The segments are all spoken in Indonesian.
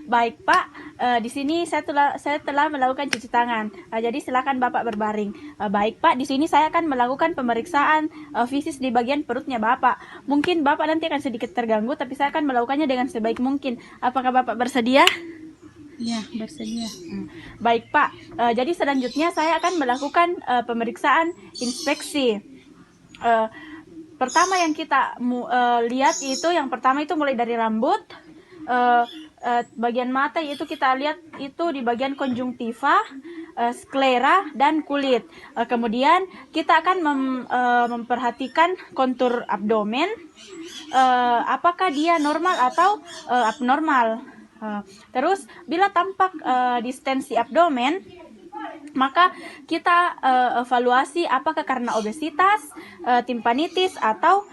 Baik Pak, di sini saya telah melakukan cuci tangan. Jadi silakan Bapak berbaring. Baik Pak, di sini saya akan melakukan pemeriksaan fisis di bagian perutnya Bapak. Mungkin Bapak nanti akan sedikit terganggu, tapi saya akan melakukannya dengan sebaik mungkin. Apakah Bapak bersedia? Iya, bersedia. Baik Pak, jadi selanjutnya saya akan melakukan pemeriksaan inspeksi. Pertama yang kita lihat itu, yang pertama itu mulai dari rambut, bagian mata, yaitu kita lihat itu di bagian konjungtiva, sklera, dan kulit. Kemudian kita akan memperhatikan kontur abdomen, apakah dia normal atau abnormal. Terus bila tampak distensi abdomen, maka kita evaluasi apakah karena obesitas, timpanitis atau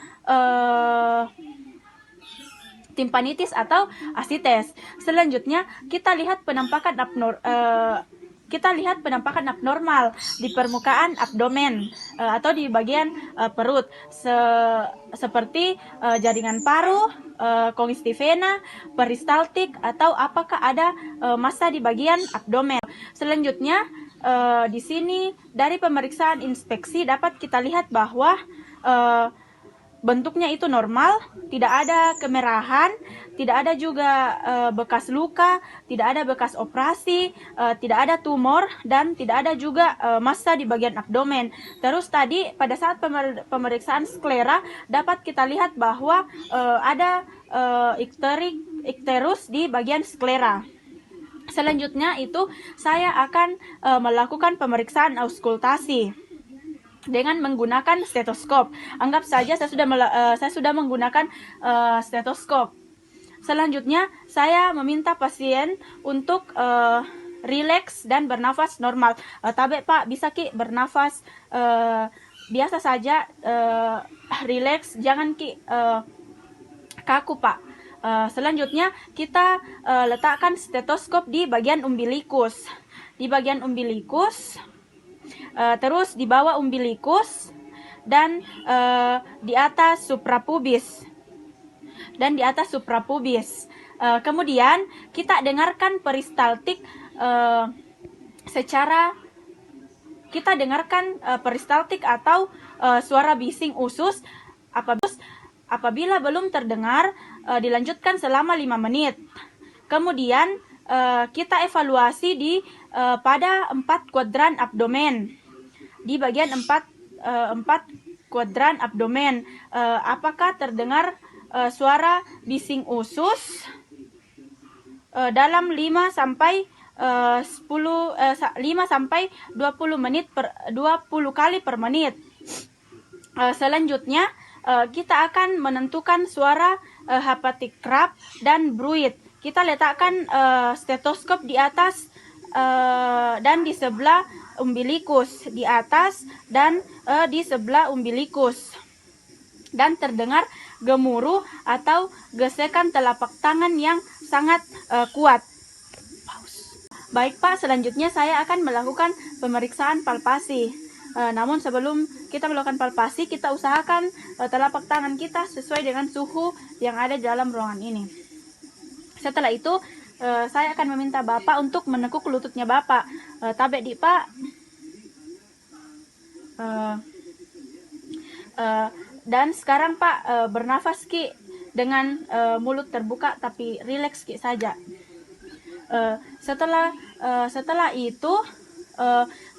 asites. Selanjutnya kita lihat penampakan abnormal di permukaan abdomen atau di bagian perut, seperti jaringan paru, kongestivena, peristaltik, atau apakah ada massa di bagian abdomen. Selanjutnya di sini dari pemeriksaan inspeksi dapat kita lihat bahwa bentuknya itu normal, tidak ada kemerahan, tidak ada juga bekas luka, tidak ada bekas operasi, tidak ada tumor, dan tidak ada juga massa di bagian abdomen. Terus tadi pada saat pemeriksaan sklera dapat kita lihat bahwa ada ikterus di bagian sklera. Selanjutnya itu saya akan melakukan pemeriksaan auskultasi dengan menggunakan stetoskop. Anggap saja saya sudah menggunakan stetoskop. Selanjutnya saya meminta pasien untuk rileks dan bernafas normal. Tabe Pak, bisa Ki bernafas biasa saja, rileks, jangan Ki kaku Pak. Selanjutnya kita letakkan stetoskop di bagian umbilikus. Di bagian umbilikus, terus di bawah umbilikus, dan di atas suprapubis. Kemudian kita dengarkan peristaltik atau suara bising usus. Apabila belum terdengar, dilanjutkan selama 5 menit. Kemudian kita evaluasi pada 4 kuadran abdomen. Di bagian 4 kuadran abdomen, apakah terdengar suara bising usus dalam 5 sampai 20 kali per menit. Selanjutnya kita akan menentukan suara hepatic cramp dan bruit. Kita letakkan stetoskop di atas dan di sebelah umbilikus, di atas dan di sebelah umbilikus, dan terdengar gemuruh atau gesekan telapak tangan yang sangat kuat. Baik Pak, selanjutnya saya akan melakukan pemeriksaan palpasi. Namun sebelum kita melakukan palpasi, kita usahakan telapak tangan kita sesuai dengan suhu yang ada di dalam ruangan ini. Setelah itu saya akan meminta Bapak untuk menekuk lututnya Bapak. Tabe di Pak. Dan sekarang Pak, bernafas Ki dengan mulut terbuka tapi rileks Ki saja. Setelah itu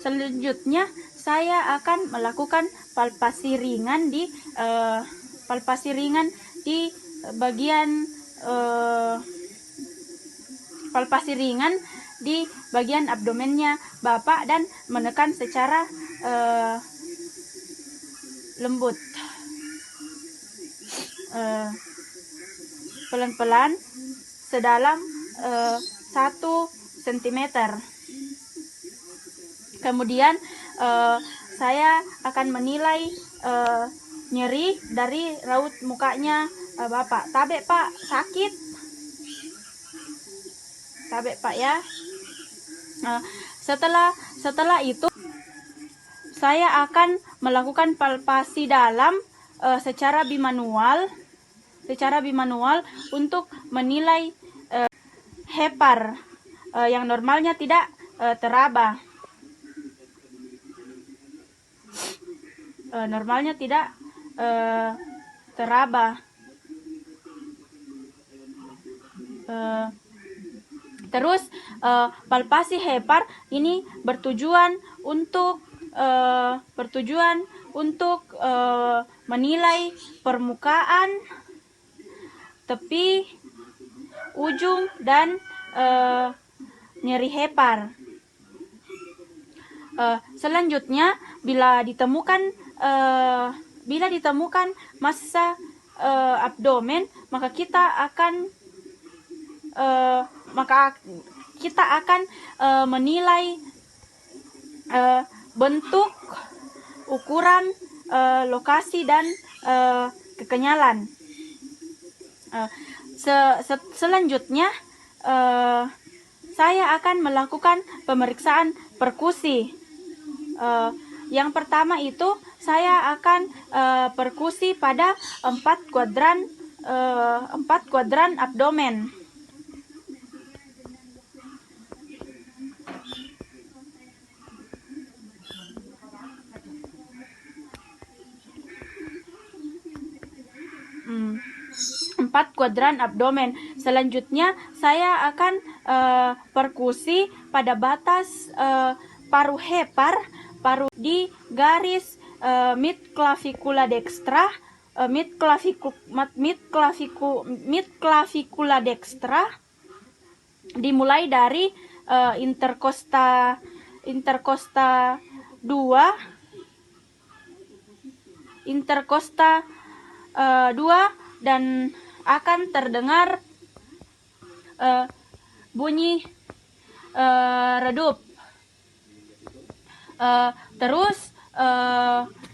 selanjutnya saya akan melakukan palpasi ringan di bagian abdomennya Bapak dan menekan secara lembut, pelan-pelan, sedalam 1 cm. Kemudian saya akan menilai nyeri dari raut mukanya Bapak. Tabe Pak, sakit? Tabe Pak ya. Setelah itu saya akan melakukan palpasi dalam secara bimanual untuk menilai hepar yang normalnya tidak teraba. Normalnya tidak teraba. Terus palpasi hepar ini bertujuan untuk menilai permukaan, tepi, ujung, dan nyeri hepar. Selanjutnya, bila ditemukan massa abdomen, maka kita akan menilai bentuk, ukuran, lokasi, dan kekenyalan. Selanjutnya, saya akan melakukan pemeriksaan perkusi. Yang pertama itu saya akan perkusi pada 4 kuadran abdomen. Empat kuadran abdomen. Selanjutnya saya akan perkusi pada batas paruh hepar, paruh di garis mid clavicula dextra, mid clavicula dextra, dimulai dari intercosta 2 dan akan terdengar bunyi redup. Terus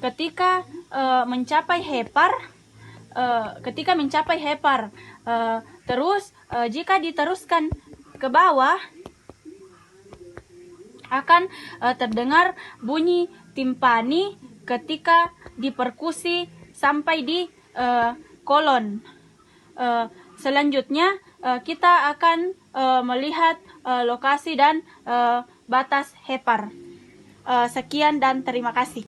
ketika mencapai hepar, terus jika diteruskan ke bawah akan terdengar bunyi timpani ketika diperkusi sampai di kolon. Selanjutnya kita akan melihat lokasi dan batas hepar. Sekian dan terima kasih.